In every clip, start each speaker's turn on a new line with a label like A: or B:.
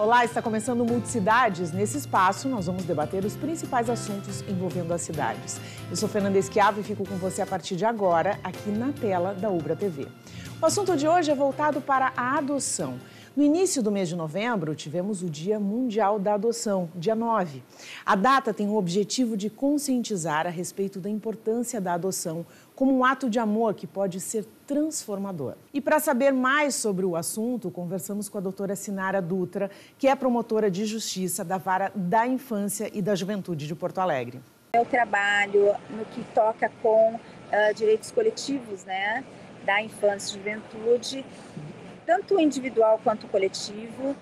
A: Olá, está começando o Multicidades. Nesse espaço, nós vamos debater os principais assuntos envolvendo as cidades. Eu sou Fernanda Esquiavo e fico com você a partir de agora, aqui na tela da Ubra TV. O assunto de hoje é voltado para a adoção. No início do mês de novembro, tivemos o Dia Mundial da Adoção, dia 9. A data tem o objetivo de conscientizar a respeito da importância da adoção como um ato de amor que pode ser transformador. E para saber mais sobre o assunto, conversamos com a doutora Sinara Dutra, que é promotora de justiça da Vara da Infância e da Juventude de Porto Alegre.
B: Eu trabalho no que toca com direitos coletivos, né, da infância e juventude, tanto individual quanto coletivo,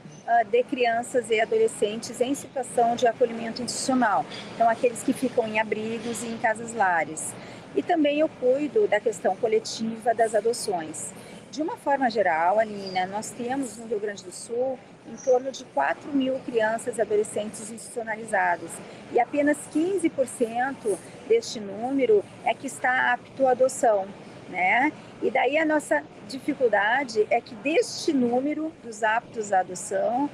B: de crianças e adolescentes em situação de acolhimento institucional. Então, aqueles que ficam em abrigos e em casas-lares. E também eu cuido da questão coletiva das adoções. De uma forma geral, Alina, nós temos no Rio Grande do Sul em torno de 4 mil crianças e adolescentes institucionalizadas. E apenas 15% deste número é que está apto à adoção, né? E daí a nossa dificuldade é que deste número dos aptos à adoção,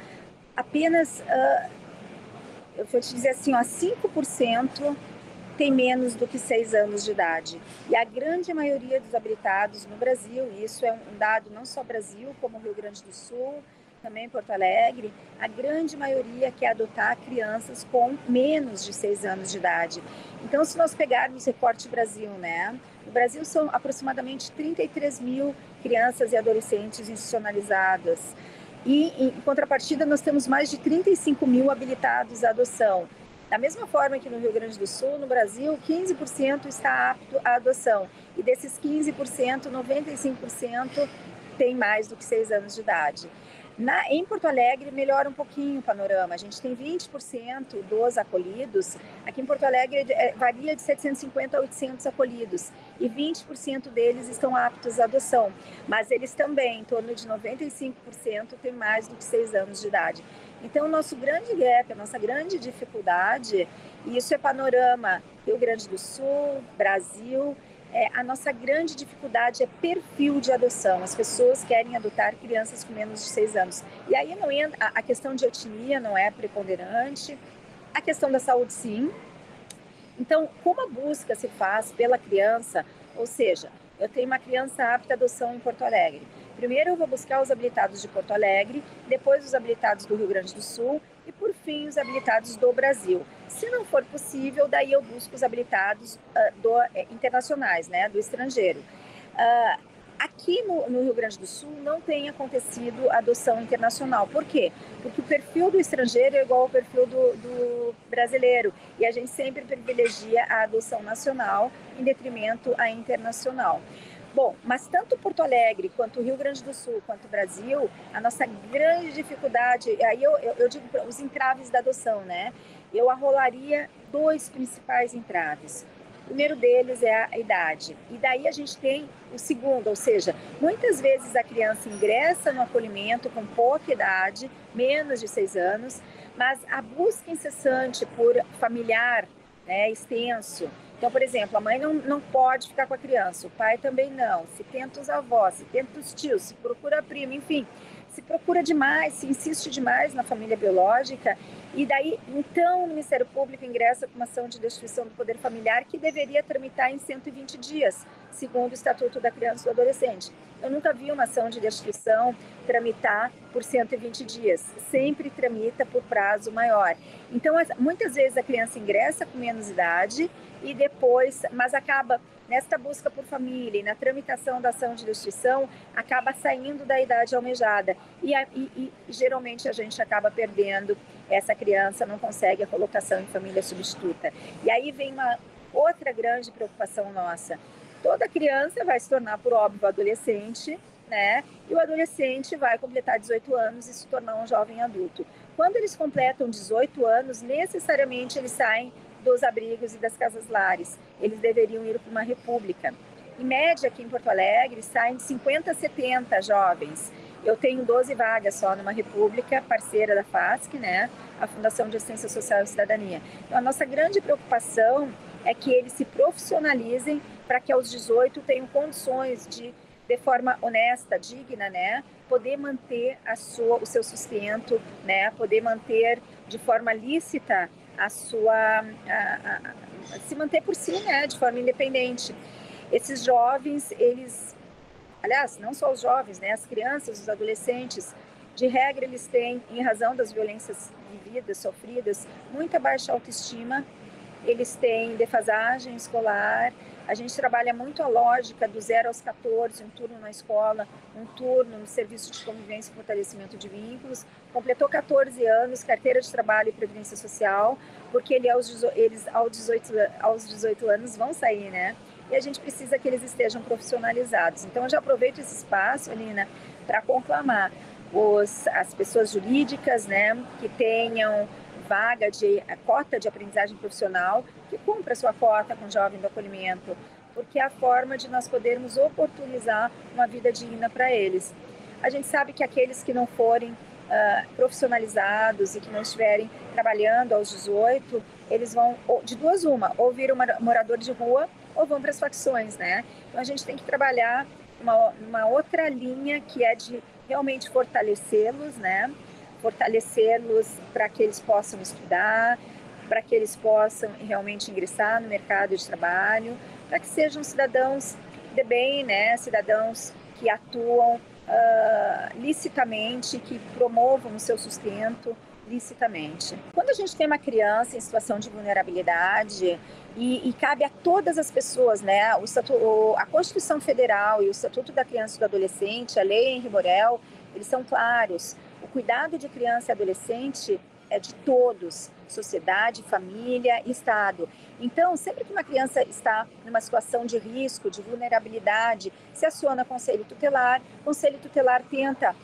B: apenas, eu vou te dizer assim, 5% tem menos do que 6 anos de idade. E a grande maioria dos habilitados no Brasil, e isso é um dado não só Brasil, como Rio Grande do Sul, também Porto Alegre, a grande maioria quer adotar crianças com menos de 6 anos de idade. Então, se nós pegarmos recorte Brasil, né? No Brasil são aproximadamente 33 mil crianças e adolescentes institucionalizadas. E, em contrapartida, nós temos mais de 35 mil habilitados à adoção. Da mesma forma que no Rio Grande do Sul, no Brasil, 15% está apto à adoção. E desses 15%, 95% tem mais do que 6 anos de idade. Em Porto Alegre, melhora um pouquinho o panorama. A gente tem 20% dos acolhidos. Aqui em Porto Alegre, varia de 750 a 800 acolhidos. E 20% deles estão aptos à adoção. Mas eles também, em torno de 95%, têm mais do que 6 anos de idade. Então, o nosso grande gap, a nossa grande dificuldade, e isso é panorama Rio Grande do Sul, Brasil, a nossa grande dificuldade é perfil de adoção. As pessoas querem adotar crianças com menos de 6 anos. E aí não entra, a questão de etnia não é preponderante, a questão da saúde sim. Então, como a busca se faz pela criança, ou seja, eu tenho uma criança apta à adoção em Porto Alegre. Primeiro eu vou buscar os habilitados de Porto Alegre, depois os habilitados do Rio Grande do Sul e, por fim, os habilitados do Brasil. Se não for possível, daí eu busco os habilitados internacionais, né, do estrangeiro. Aqui no Rio Grande do Sul não tem acontecido adoção internacional. Por quê? Porque o perfil do estrangeiro é igual ao perfil do brasileiro. E a gente sempre privilegia a adoção nacional em detrimento à internacional. Bom, mas tanto Porto Alegre, quanto o Rio Grande do Sul, quanto o Brasil, a nossa grande dificuldade, aí eu digo os entraves da adoção, né? Eu arrolaria 2 principais entraves. O primeiro deles é a idade. E daí a gente tem o segundo, ou seja, muitas vezes a criança ingressa no acolhimento com pouca idade, menos de 6 anos, mas a busca incessante por familiar, né, extenso. Então, por exemplo, a mãe não pode ficar com a criança, o pai também não. Se tenta os avós, se tenta os tios, se procura a prima, enfim. Se procura demais, se insiste demais na família biológica. E daí, então, o Ministério Público ingressa com uma ação de destituição do poder familiar que deveria tramitar em 120 dias, segundo o Estatuto da Criança e do Adolescente. Eu nunca vi uma ação de destituição tramitar por 120 dias. Sempre tramita por prazo maior. Então, muitas vezes a criança ingressa com menos idade e depois, mas acaba nesta busca por família e na tramitação da ação de destituição, acaba saindo da idade almejada. E geralmente a gente acaba perdendo essa criança, não consegue a colocação em família substituta. E aí vem uma outra grande preocupação nossa. Toda criança vai se tornar, por óbvio, adolescente, né? E o adolescente vai completar 18 anos e se tornar um jovem adulto. Quando eles completam 18 anos, necessariamente eles saem dos abrigos e das casas-lares. Eles deveriam ir para uma república. Em média, aqui em Porto Alegre, saem de 50 a 70 jovens. Eu tenho 12 vagas só numa república, parceira da FASC, né? A Fundação de Assistência Social e Cidadania. Então, a nossa grande preocupação é que eles se profissionalizem para que aos 18 tenham condições de forma honesta, digna, né? poder manter o seu sustento, né? Poder manter de forma lícita se manter por si, né? De forma independente. Esses jovens, aliás, não só os jovens, né? As crianças, os adolescentes, de regra eles têm, em razão das violências vividas, sofridas, muita baixa autoestima, eles têm defasagem escolar. A gente trabalha muito a lógica do 0 aos 14, um turno na escola, um turno no serviço de convivência e fortalecimento de vínculos. Completou 14 anos, carteira de trabalho e previdência social, porque eles aos 18 anos vão sair, né? E a gente precisa que eles estejam profissionalizados. Então, eu já aproveito esse espaço, Alina, para conclamar as pessoas jurídicas, né, que tenham cota de aprendizagem profissional, que cumpra sua cota com o jovem do acolhimento, porque é a forma de nós podermos oportunizar uma vida digna para eles. A gente sabe que aqueles que não forem profissionalizados e que não estiverem trabalhando aos 18, eles vão, de duas uma, ou viram morador de rua ou vão para as facções, né? Então a gente tem que trabalhar uma outra linha que é de realmente fortalecê-los, né? Fortalecê-los para que eles possam estudar, para que eles possam realmente ingressar no mercado de trabalho, para que sejam cidadãos de bem, né? Cidadãos que atuam licitamente, que promovam o seu sustento licitamente. Quando a gente tem uma criança em situação de vulnerabilidade, e cabe a todas as pessoas, né? A Constituição Federal e o Estatuto da Criança e do Adolescente, a Lei Henri Borel, eles são claros. O cuidado de criança e adolescente é de todos, sociedade, família, Estado. Então, sempre que uma criança está numa situação de risco, de vulnerabilidade, se aciona o Conselho Tutelar tenta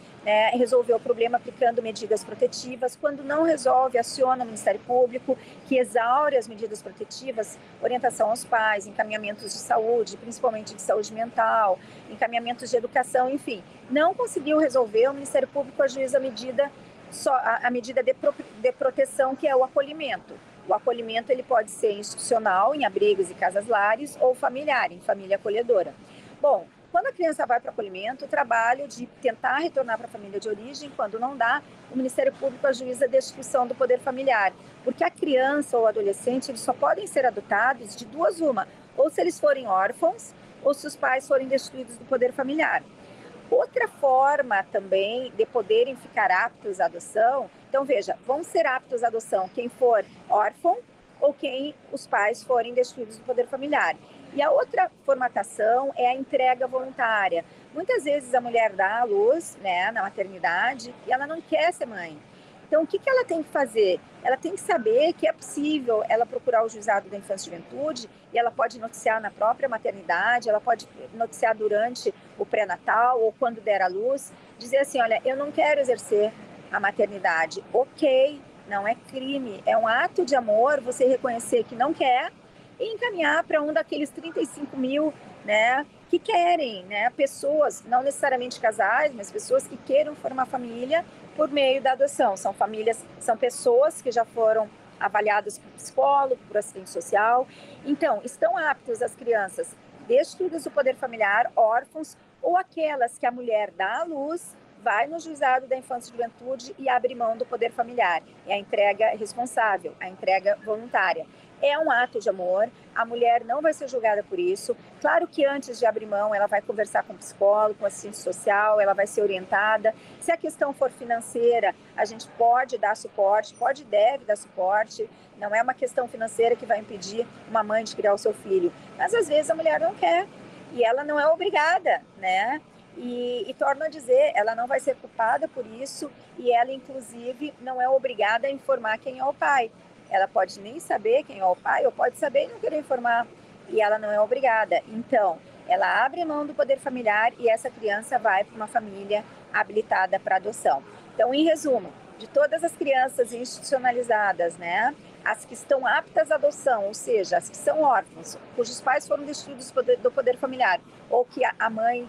B: resolver o problema aplicando medidas protetivas. Quando não resolve, aciona o Ministério Público, que exaure as medidas protetivas, orientação aos pais, encaminhamentos de saúde, principalmente de saúde mental, encaminhamentos de educação, enfim. Não conseguiu resolver, o Ministério Público ajuiza a medida de proteção, que é o acolhimento. O acolhimento ele pode ser institucional, em abrigos e casas-lares, ou familiar, em família acolhedora. Bom, quando a criança vai para o acolhimento, o trabalho de tentar retornar para a família de origem, quando não dá, o Ministério Público ajuiza a destituição do poder familiar, porque a criança ou o adolescente eles só podem ser adotados de duas uma, ou se eles forem órfãos, ou se os pais forem destituídos do poder familiar. Outra forma também de poderem ficar aptos à adoção, então veja, vão ser aptos à adoção quem for órfão ou quem os pais forem destituídos do poder familiar. E a outra formatação é a entrega voluntária. Muitas vezes a mulher dá à luz, né, na maternidade, e ela não quer ser mãe. Então, o que ela tem que fazer? Ela tem que saber que é possível ela procurar o juizado da infância e juventude, e ela pode noticiar na própria maternidade, ela pode noticiar durante o pré-natal ou quando der à luz, dizer assim, olha, eu não quero exercer a maternidade. Ok, não é crime, é um ato de amor você reconhecer que não quer e encaminhar para um daqueles 35 mil, né, que querem, né, pessoas, não necessariamente casais, mas pessoas que queiram formar família por meio da adoção. São famílias, são pessoas que já foram avaliadas por psicólogo, por assistente social. Então, estão aptas as crianças destituídas do poder familiar, órfãos, ou aquelas que a mulher dá à luz, vai no juizado da infância e juventude e abre mão do poder familiar. É a entrega responsável, a entrega voluntária. É um ato de amor, a mulher não vai ser julgada por isso. Claro que antes de abrir mão, ela vai conversar com o psicólogo, com o assistente social, ela vai ser orientada. Se a questão for financeira, a gente pode dar suporte, pode e deve dar suporte. Não é uma questão financeira que vai impedir uma mãe de criar o seu filho. Mas às vezes a mulher não quer e ela não é obrigada, né? E torno a dizer, ela não vai ser culpada por isso e ela, inclusive, não é obrigada a informar quem é o pai. Ela pode nem saber quem é o pai, ou pode saber e não querer informar, e ela não é obrigada. Então, ela abre mão do poder familiar e essa criança vai para uma família habilitada para adoção. Então, em resumo, de todas as crianças institucionalizadas, né, as que estão aptas à adoção, ou seja, as que são órfãos, cujos pais foram destituídos do poder familiar, ou que a mãe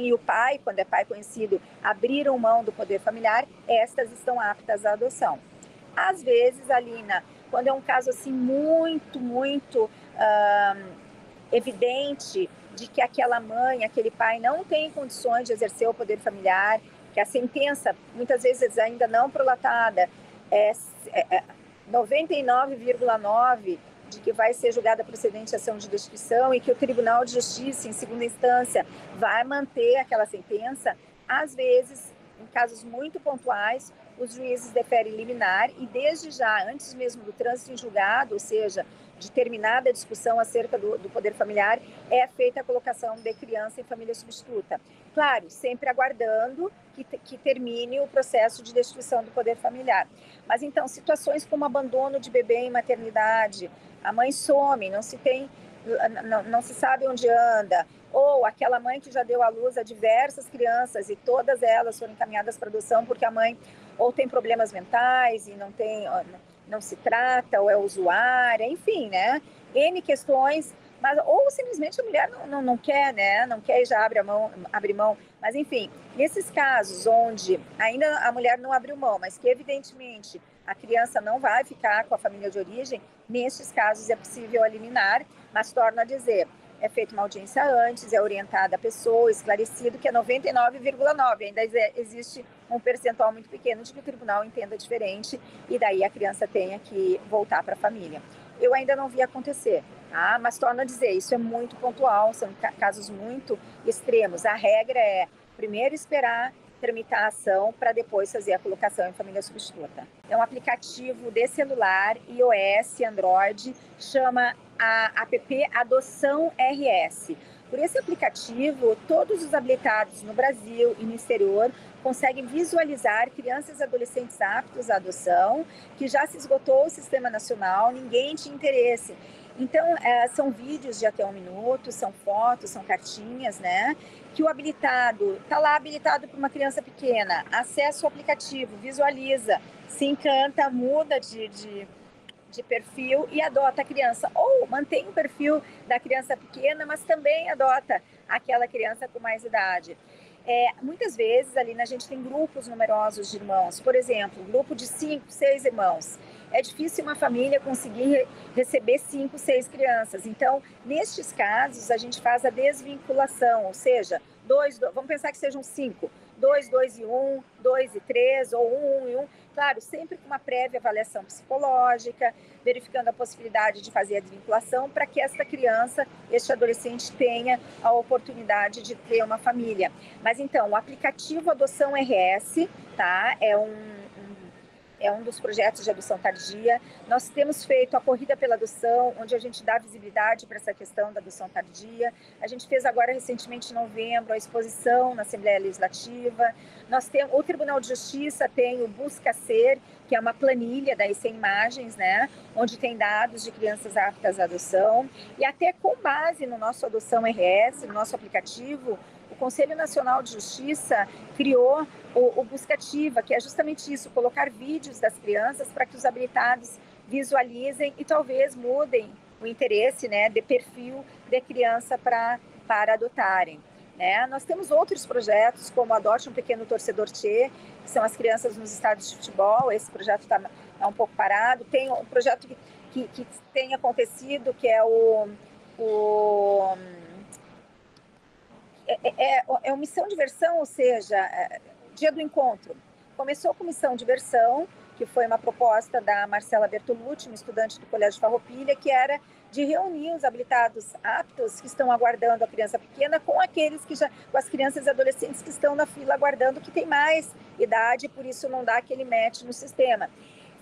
B: e o pai, quando é pai conhecido, abriram mão do poder familiar, estas estão aptas à adoção. Às vezes, Alina, quando é um caso assim muito evidente de que aquela mãe, aquele pai não tem condições de exercer o poder familiar, que a sentença, muitas vezes ainda não prolatada, é 99,9% de que vai ser julgada procedente a ação de destituição e que o Tribunal de Justiça, em segunda instância, vai manter aquela sentença, às vezes, em casos muito pontuais, os juízes deferem liminar e desde já, antes mesmo do trânsito em julgado, ou seja, de terminada a discussão acerca do poder familiar, é feita a colocação de criança em família substituta. Claro, sempre aguardando que termine o processo de destituição do poder familiar. Mas então, situações como abandono de bebê em maternidade, a mãe some, não se sabe onde anda, ou aquela mãe que já deu à luz a diversas crianças e todas elas foram encaminhadas para adoção porque a mãe ou tem problemas mentais e não se trata, ou é usuária, enfim, né? N questões, mas, ou simplesmente a mulher não quer, né? Não quer e já abre mão. Mas, enfim, nesses casos onde ainda a mulher não abriu mão, mas que evidentemente a criança não vai ficar com a família de origem, nesses casos é possível a liminar, mas torno a dizer, é feita uma audiência antes, é orientada a pessoa, esclarecido que é 99,9%. Ainda existe um percentual muito pequeno de que o tribunal entenda diferente e daí a criança tenha que voltar para a família. Eu ainda não vi acontecer, tá? Mas torno a dizer, isso é muito pontual, são casos muito extremos. A regra é primeiro esperar tramitar a ação para depois fazer a colocação em família substituta. É um aplicativo de celular, iOS, Android, chama a app Adoção RS. Por esse aplicativo, todos os habilitados no Brasil e no exterior conseguem visualizar crianças e adolescentes aptos à adoção, que já se esgotou o sistema nacional, ninguém tinha interesse. Então, são vídeos de até 1 minuto, são fotos, são cartinhas, né? Que o habilitado, está lá habilitado para uma criança pequena, acessa o aplicativo, visualiza, se encanta, muda de perfil e adota a criança. Ou mantém o perfil da criança pequena, mas também adota aquela criança com mais idade. Muitas vezes ali a gente tem grupos numerosos de irmãos, por exemplo, um grupo de 5, 6 irmãos. É difícil uma família conseguir receber 5, 6 crianças. Então, nestes casos, a gente faz a desvinculação, ou seja, vamos pensar que sejam 5, 2, 2 e 1, 2 e 3, ou 1, 1 e 1. Claro, sempre com uma prévia avaliação psicológica, verificando a possibilidade de fazer a desvinculação para que esta criança, este adolescente, tenha a oportunidade de ter uma família. Mas então, o aplicativo Adoção RS, tá? É um dos projetos de adoção tardia. Nós temos feito a Corrida pela Adoção, onde a gente dá visibilidade para essa questão da adoção tardia. A gente fez agora, recentemente, em novembro, a exposição na Assembleia Legislativa. O Tribunal de Justiça tem o Busca Ser, que é uma planilha, daí sem imagens, né? Onde tem dados de crianças aptas à adoção. E até com base no nosso Adoção RS, no nosso aplicativo, o Conselho Nacional de Justiça criou o Buscativa, que é justamente isso, colocar vídeos das crianças para que os habilitados visualizem e talvez mudem o interesse, né, de perfil de criança para adotarem. Né? Nós temos outros projetos, como Adote um Pequeno Torcedor Tchê, que são as crianças nos estádios de futebol. Esse projeto está um pouco parado. Tem um projeto que tem acontecido, que é uma missão de versão, ou seja, Dia do Encontro. Começou com missão de versão, que foi uma proposta da Marcela Bertolucci, uma estudante do Colégio Farroupilha, que era de reunir os habilitados aptos que estão aguardando a criança pequena com com as crianças e adolescentes que estão na fila aguardando, que tem mais idade e por isso não dá aquele match no sistema.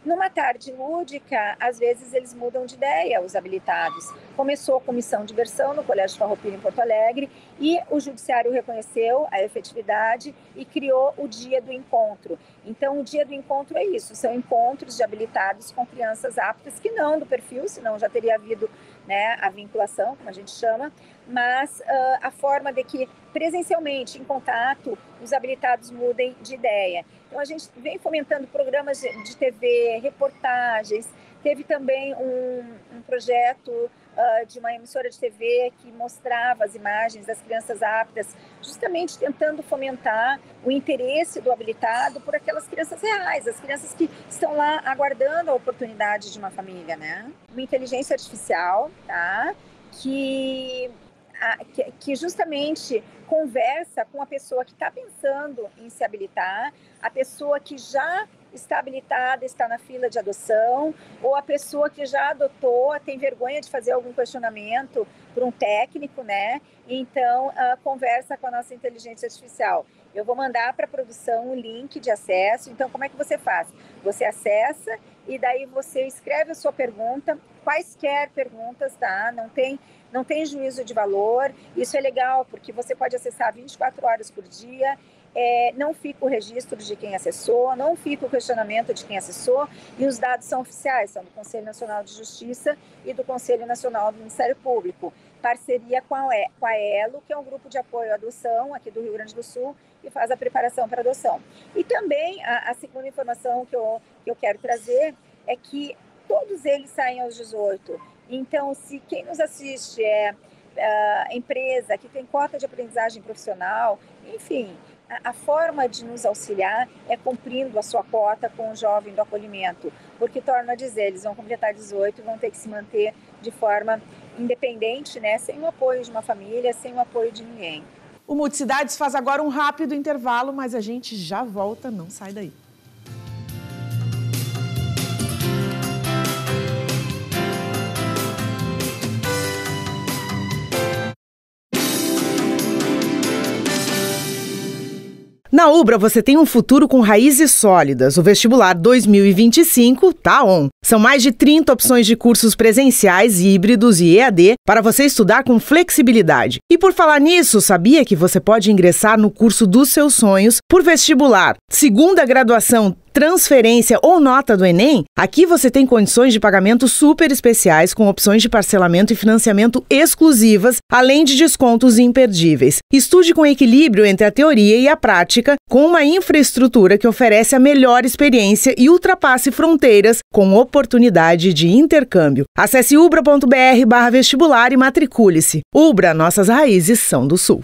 B: Numa tarde lúdica, às vezes eles mudam de ideia, os habilitados. Começou com missão de versão no Colégio Farroupilha, em Porto Alegre, e o Judiciário reconheceu a efetividade e criou o Dia do Encontro. Então, o Dia do Encontro é isso, são encontros de habilitados com crianças aptas, que não do perfil, senão já teria havido, né, a vinculação, como a gente chama, mas a forma de que presencialmente, em contato, os habilitados mudem de ideia. Então, a gente vem fomentando programas de TV, reportagens. Teve também um projeto de uma emissora de TV que mostrava as imagens das crianças aptas, justamente tentando fomentar o interesse do habilitado por aquelas crianças reais, as crianças que estão lá aguardando a oportunidade de uma família, né? Uma inteligência artificial, tá? Que que justamente conversa com a pessoa que está pensando em se habilitar, a pessoa que já está habilitada, está na fila de adoção, ou a pessoa que já adotou, tem vergonha de fazer algum questionamento para um técnico, né? Então, conversa com a nossa inteligência artificial. Eu vou mandar para a produção o link de acesso. Então, como é que você faz? Você acessa e daí você escreve a sua pergunta, quaisquer perguntas, tá? Não tem juízo de valor. Isso é legal, porque você pode acessar 24 horas por dia, não fica o registro de quem acessou, não fica o questionamento de quem acessou, e os dados são oficiais, são do Conselho Nacional de Justiça e do Conselho Nacional do Ministério Público. Parceria com a ELO, que é um grupo de apoio à adoção aqui do Rio Grande do Sul, que faz a preparação para adoção. E também a segunda informação que eu quero trazer é que todos eles saem aos 18. Então, se quem nos assiste é empresa que tem cota de aprendizagem profissional, enfim, a forma de nos auxiliar é cumprindo a sua cota com o jovem do acolhimento, porque, torno a dizer, eles vão completar 18 e vão ter que se manter de forma independente, né, sem o apoio de uma família, sem o apoio de ninguém.
A: O Multicidades faz agora um rápido intervalo, mas a gente já volta, não sai daí. Na Ubra, você tem um futuro com raízes sólidas. O vestibular 2025 tá on. São mais de 30 opções de cursos presenciais, híbridos e EAD para você estudar com flexibilidade. E por falar nisso, sabia que você pode ingressar no curso dos seus sonhos por vestibular, segunda graduação, transferência ou nota do Enem? Aqui você tem condições de pagamento super especiais com opções de parcelamento e financiamento exclusivas, além de descontos imperdíveis. Estude com equilíbrio entre a teoria e a prática, com uma infraestrutura que oferece a melhor experiência e ultrapasse fronteiras com oportunidade de intercâmbio. Acesse ubra.br/vestibular e matricule-se. Ubra, nossas raízes são do Sul.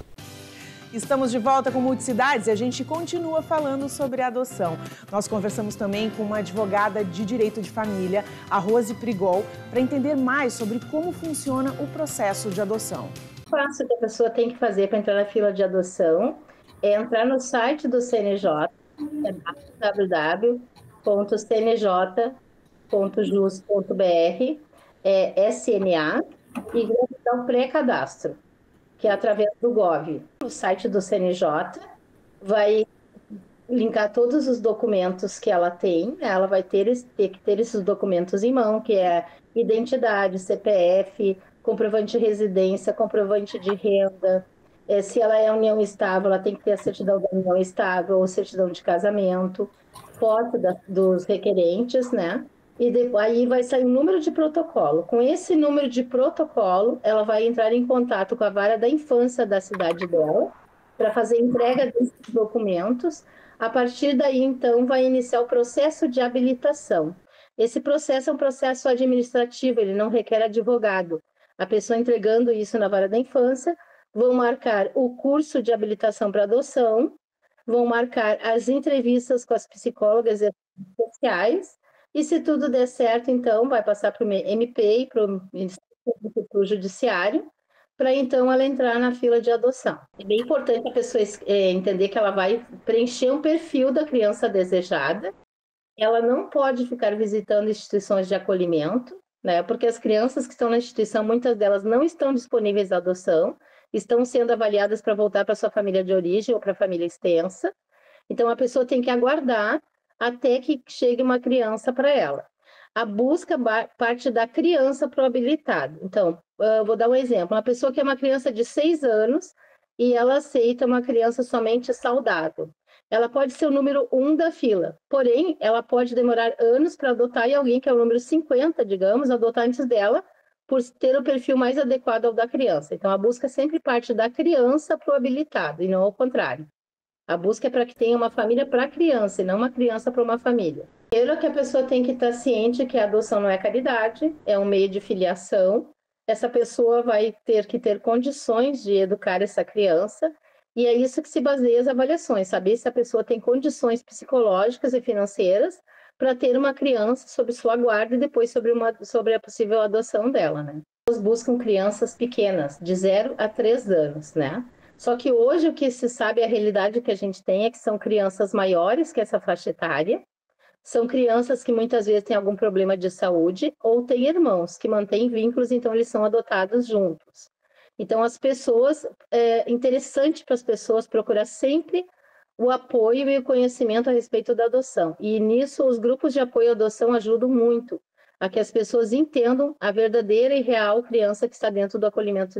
A: Estamos de volta com Multicidades e a gente continua falando sobre adoção. Nós conversamos também com uma advogada de direito de família, a Rose Prigol, para entender mais sobre como funciona o processo de adoção.
C: O passo que a pessoa tem que fazer para entrar na fila de adoção é entrar no site do CNJ, é www.cnj.jus.br, SNA, e dar um pré-cadastro, que é através do Gov. O site do CNJ vai linkar todos os documentos que ela tem, ela vai ter que ter esses documentos em mão, que é identidade, CPF, comprovante de residência, comprovante de renda. Se ela é união estável, ela tem que ter a certidão da união estável ou certidão de casamento, foto dos requerentes, né? E depois, aí vai sair um número de protocolo. Com esse número de protocolo, ela vai entrar em contato com a vara da infância da cidade dela para fazer entrega desses documentos. A partir daí, então, vai iniciar o processo de habilitação. Esse processo é um processo administrativo, ele não requer advogado. A pessoa entregando isso na vara da infância, vão marcar o curso de habilitação para adoção, vão marcar as entrevistas com as psicólogas sociais, e se tudo der certo, então, vai passar para o MP e para o Ministério Público, para o Judiciário, para então ela entrar na fila de adoção. É bem importante a pessoa entender que ela vai preencher um perfil da criança desejada. Ela não pode ficar visitando instituições de acolhimento, né? Porque as crianças que estão na instituição, muitas delas não estão disponíveis à adoção, estão sendo avaliadas para voltar para sua família de origem ou para a família extensa. Então, a pessoa tem que aguardar até que chegue uma criança para ela. A busca parte da criança para o habilitado. Então, vou dar um exemplo. Uma pessoa que é uma criança de 6 anos e ela aceita uma criança somente saudável. Ela pode ser o número 1 da fila, porém, ela pode demorar anos para adotar e alguém que é o número 50, digamos, adotar antes dela, por ter o perfil mais adequado ao da criança. Então, a busca sempre parte da criança para o habilitado, e não ao contrário. A busca é para que tenha uma família para a criança, e não uma criança para uma família. Primeiro, que a pessoa tem que estar ciente que a adoção não é caridade, é um meio de filiação. Essa pessoa vai ter que ter condições de educar essa criança, e é isso que se baseia as avaliações, saber se a pessoa tem condições psicológicas e financeiras para ter uma criança sob sua guarda e depois sobre a possível adoção dela, né? buscam crianças pequenas, de 0 a 3 anos, né? Só que hoje o que se sabe, a realidade que a gente tem é que são crianças maiores que essa faixa etária, são crianças que muitas vezes têm algum problema de saúde ou têm irmãos que mantêm vínculos, então eles são adotados juntos. Então é interessante para as pessoas procurar sempre o apoio e o conhecimento a respeito da adoção. E nisso os grupos de apoio à adoção ajudam muito a que as pessoas entendam a verdadeira e real criança que está dentro do acolhimento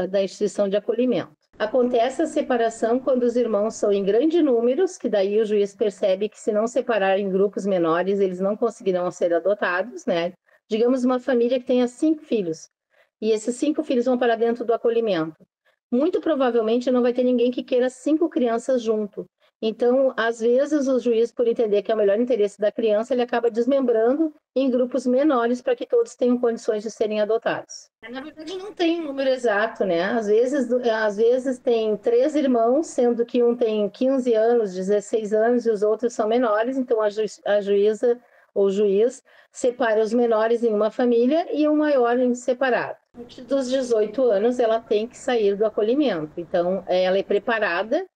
C: da instituição de acolhimento. Acontece a separação quando os irmãos são em grandes números, que daí o juiz percebe que se não separar em grupos menores, eles não conseguirão ser adotados, né? Digamos uma família que tenha 5 filhos, e esses 5 filhos vão para dentro do acolhimento. Muito provavelmente não vai ter ninguém que queira 5 crianças junto. Então, às vezes, o juiz, por entender que é o melhor interesse da criança, ele acaba desmembrando em grupos menores para que todos tenham condições de serem adotados. Na verdade, não tem um número exato, né? Às vezes tem 3 irmãos, sendo que um tem 15 anos, 16 anos e os outros são menores, então a juíza ou o juiz separa os menores em uma família e o maior em separado. A partir dos 18 anos, ela tem que sair do acolhimento. Então, ela é preparada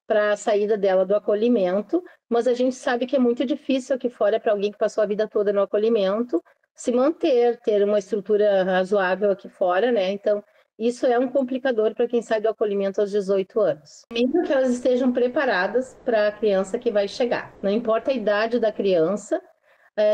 C: para a saída dela do acolhimento, mas a gente sabe que é muito difícil aqui fora para alguém que passou a vida toda no acolhimento se manter, ter uma estrutura razoável aqui fora, né? Então, isso é um complicador para quem sai do acolhimento aos 18 anos. Mesmo que elas estejam preparadas para a criança que vai chegar. Não importa a idade da criança,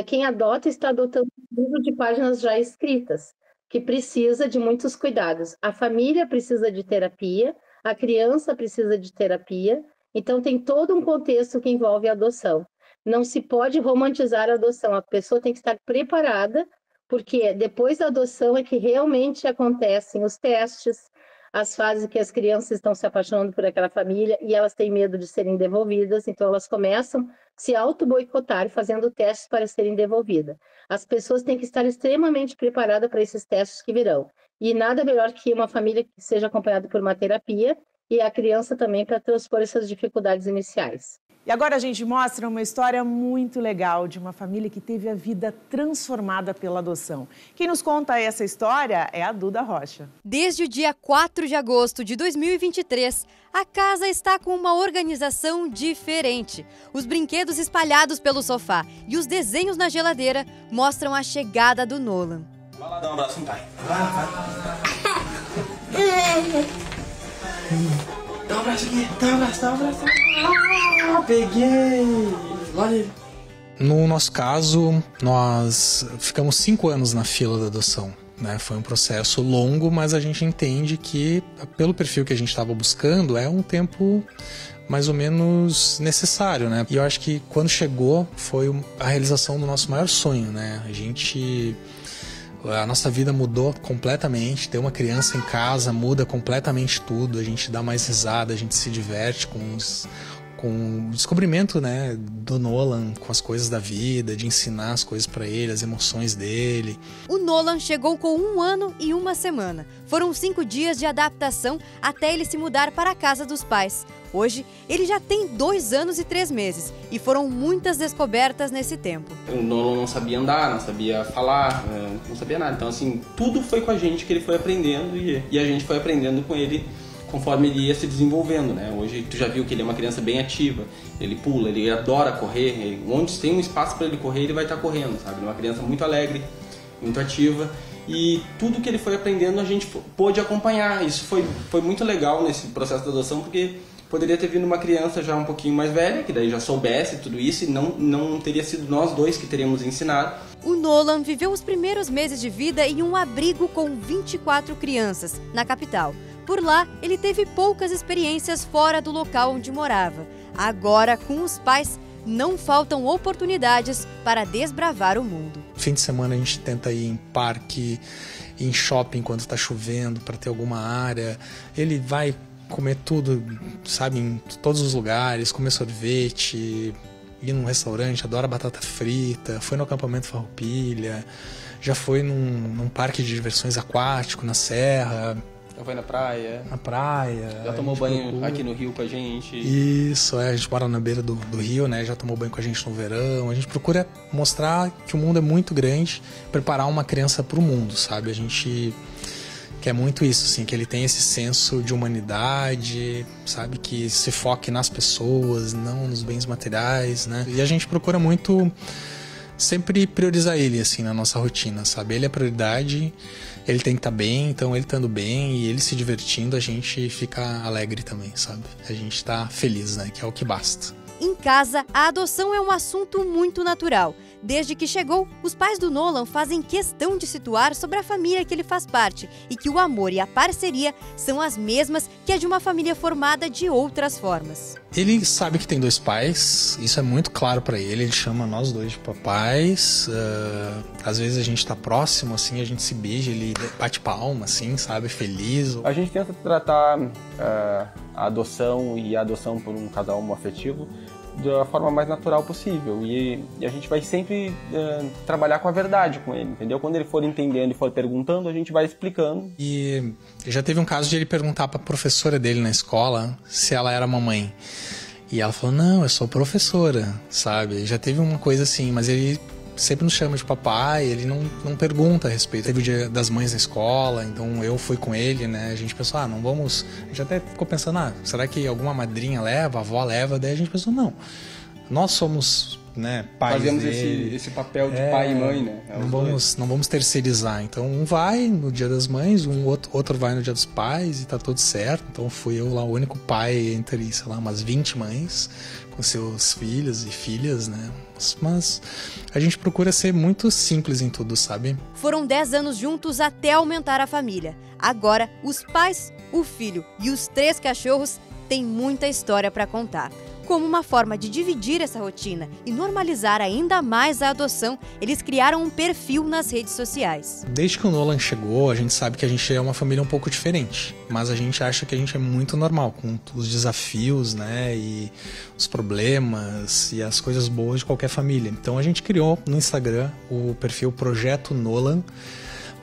C: quem adota está adotando um livro de páginas já escritas, que precisa de muitos cuidados. A família precisa de terapia, a criança precisa de terapia, então tem todo um contexto que envolve a adoção. Não se pode romantizar a adoção, a pessoa tem que estar preparada, porque depois da adoção é que realmente acontecem os testes, as fases que as crianças estão se apaixonando por aquela família e elas têm medo de serem devolvidas, então elas começam a se auto-boicotar fazendo testes para serem devolvidas. As pessoas têm que estar extremamente preparadas para esses testes que virão. E nada melhor que uma família que seja acompanhada por uma terapia e a criança também para transpor essas dificuldades iniciais.
A: E agora a gente mostra uma história muito legal de uma família que teve a vida transformada pela adoção. Quem nos conta essa história é a Duda Rocha.
D: Desde o dia 4 de agosto de 2023, a casa está com uma organização diferente. Os brinquedos espalhados pelo sofá e os desenhos na geladeira mostram a chegada do Nolan.
E: Vai lá dar um abraço no pai. Dá um abraço aqui, dá um abraço. Peguei! Olha ele.
F: No nosso caso, nós ficamos 5 anos na fila da adoção, né? Foi um processo longo, mas a gente entende que, pelo perfil que a gente estava buscando, é um tempo mais ou menos necessário, né? E eu acho que quando chegou, foi a realização do nosso maior sonho, né? A nossa vida mudou completamente, ter uma criança em casa muda completamente tudo, a gente dá mais risada, a gente se diverte com o descobrimento, né, do Nolan, com as coisas da vida, de ensinar as coisas para ele, as emoções dele.
D: O Nolan chegou com 1 ano e 1 semana. Foram 5 dias de adaptação até ele se mudar para a casa dos pais. Hoje, ele já tem 2 anos e 3 meses e foram muitas descobertas nesse tempo.
E: O Nolan não sabia andar, não sabia falar, não sabia nada. Então, assim, tudo foi com a gente que ele foi aprendendo e a gente foi aprendendo com ele conforme ele ia se desenvolvendo, né? Hoje tu já viu que ele é uma criança bem ativa, ele pula, ele adora correr, onde tem um espaço para ele correr, ele vai estar correndo, sabe? Ele é uma criança muito alegre, muito ativa e tudo que ele foi aprendendo a gente pôde acompanhar. Isso foi muito legal nesse processo da adoção, porque poderia ter vindo uma criança já um pouquinho mais velha, que daí já soubesse tudo isso e não teria sido nós dois que teríamos ensinado.
D: O Nolan viveu os primeiros meses de vida em um abrigo com 24 crianças, na capital. Por lá, ele teve poucas experiências fora do local onde morava. Agora, com os pais, não faltam oportunidades para desbravar o mundo.
F: Fim de semana a gente tenta ir em parque, em shopping quando está chovendo, para ter alguma área. Ele vai comer tudo, sabe, em todos os lugares, comer sorvete, ir num restaurante, adora batata frita, foi no acampamento Farroupilha, já foi num parque de diversões aquático na Serra.
E: Já foi na praia.
F: Na praia.
E: Já tomou banho aqui no Rio com a gente.
F: Isso, a gente mora na beira do rio, né? Já tomou banho com a gente no verão. A gente procura mostrar que o mundo é muito grande, preparar uma criança para o mundo, sabe? A gente quer muito isso, assim, que ele tenha esse senso de humanidade, sabe? Que se foque nas pessoas, não nos bens materiais, né? E a gente procura muito sempre priorizar ele, assim, na nossa rotina, sabe? Ele é prioridade, ele tem que estar bem, então ele estando bem e ele se divertindo, a gente fica alegre também, sabe? A gente tá feliz, né? Que é o que basta.
D: Em casa, a adoção é um assunto muito natural. Desde que chegou, os pais do Nolan fazem questão de situar sobre a família que ele faz parte e que o amor e a parceria são as mesmas que a de uma família formada de outras formas.
F: Ele sabe que tem 2 pais, isso é muito claro pra ele chama nós 2 de papais. Às vezes a gente tá próximo, assim, a gente se beija, ele bate palma, assim, sabe, feliz.
E: A gente tenta tratar a adoção e a adoção por um casal homoafetivo da forma mais natural possível, e a gente vai sempre trabalhar com a verdade com ele, entendeu? Quando ele for entendendo e for perguntando, a gente vai explicando.
F: E já teve um caso de ele perguntar pra professora dele na escola se ela era mamãe, e ela falou, não, eu sou professora, sabe? Já teve uma coisa assim, mas ele sempre nos chama de papai, ele não pergunta a respeito. Teve o Dia das Mães na escola, então eu fui com ele, né? A gente pensou, não vamos... A gente até ficou pensando, será que alguma madrinha leva, a avó leva? Daí a gente pensou, não. Nós somos, né, pais
E: fazemos
F: dele.
E: esse papel de pai e mãe, né?
F: Não vamos terceirizar. Então um vai no Dia das Mães, outro vai no Dia dos Pais e tá tudo certo. Então fui eu lá, o único pai entre, sei lá, umas 20 mães com seus filhos e filhas, né? Mas a gente procura ser muito simples em tudo, sabe?
D: Foram 10 anos juntos até aumentar a família. Agora, os pais, o filho e os 3 cachorros têm muita história para contar. Como uma forma de dividir essa rotina e normalizar ainda mais a adoção, eles criaram um perfil nas redes sociais.
F: Desde que o Nolan chegou, a gente sabe que a gente é uma família um pouco diferente, mas a gente acha que a gente é muito normal, com os desafios, né, e os problemas e as coisas boas de qualquer família. Então a gente criou no Instagram o perfil Projeto Nolan,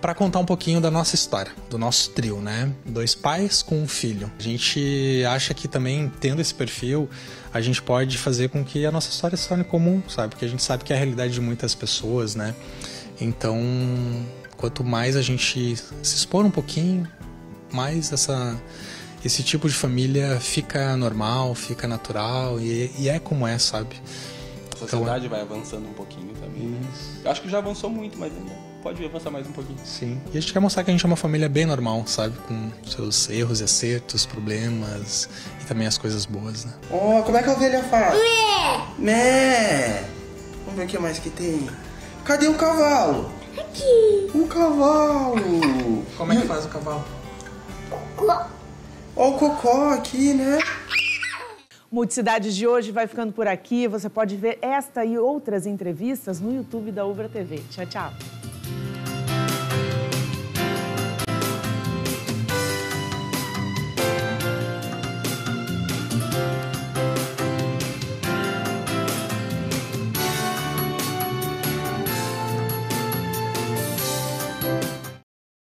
F: para contar um pouquinho da nossa história, do nosso trio, né? 2 pais com um filho. A gente acha que também, tendo esse perfil, a gente pode fazer com que a nossa história se torne comum, sabe? Porque a gente sabe que é a realidade de muitas pessoas, né? Então, quanto mais a gente se expor um pouquinho, mais esse tipo de família fica normal, fica natural e é como é, sabe?
E: A sociedade vai avançando um pouquinho também, né? Eu acho que já avançou muito, mas ainda pode avançar mais um pouquinho.
F: Sim. E a gente quer mostrar que a gente é uma família bem normal, sabe? Com seus erros e acertos, problemas e também as coisas boas, né?
G: Como é que a ovelha faz? Mé! Vamos ver o que mais que tem. Cadê o cavalo?
H: Aqui.
G: O cavalo!
F: Como é que faz o cavalo?
H: Cocô.
G: Ó o cocó aqui, né?
A: Multicidades de hoje vai ficando por aqui. Você pode ver esta e outras entrevistas no YouTube da Ubra TV. Tchau, tchau.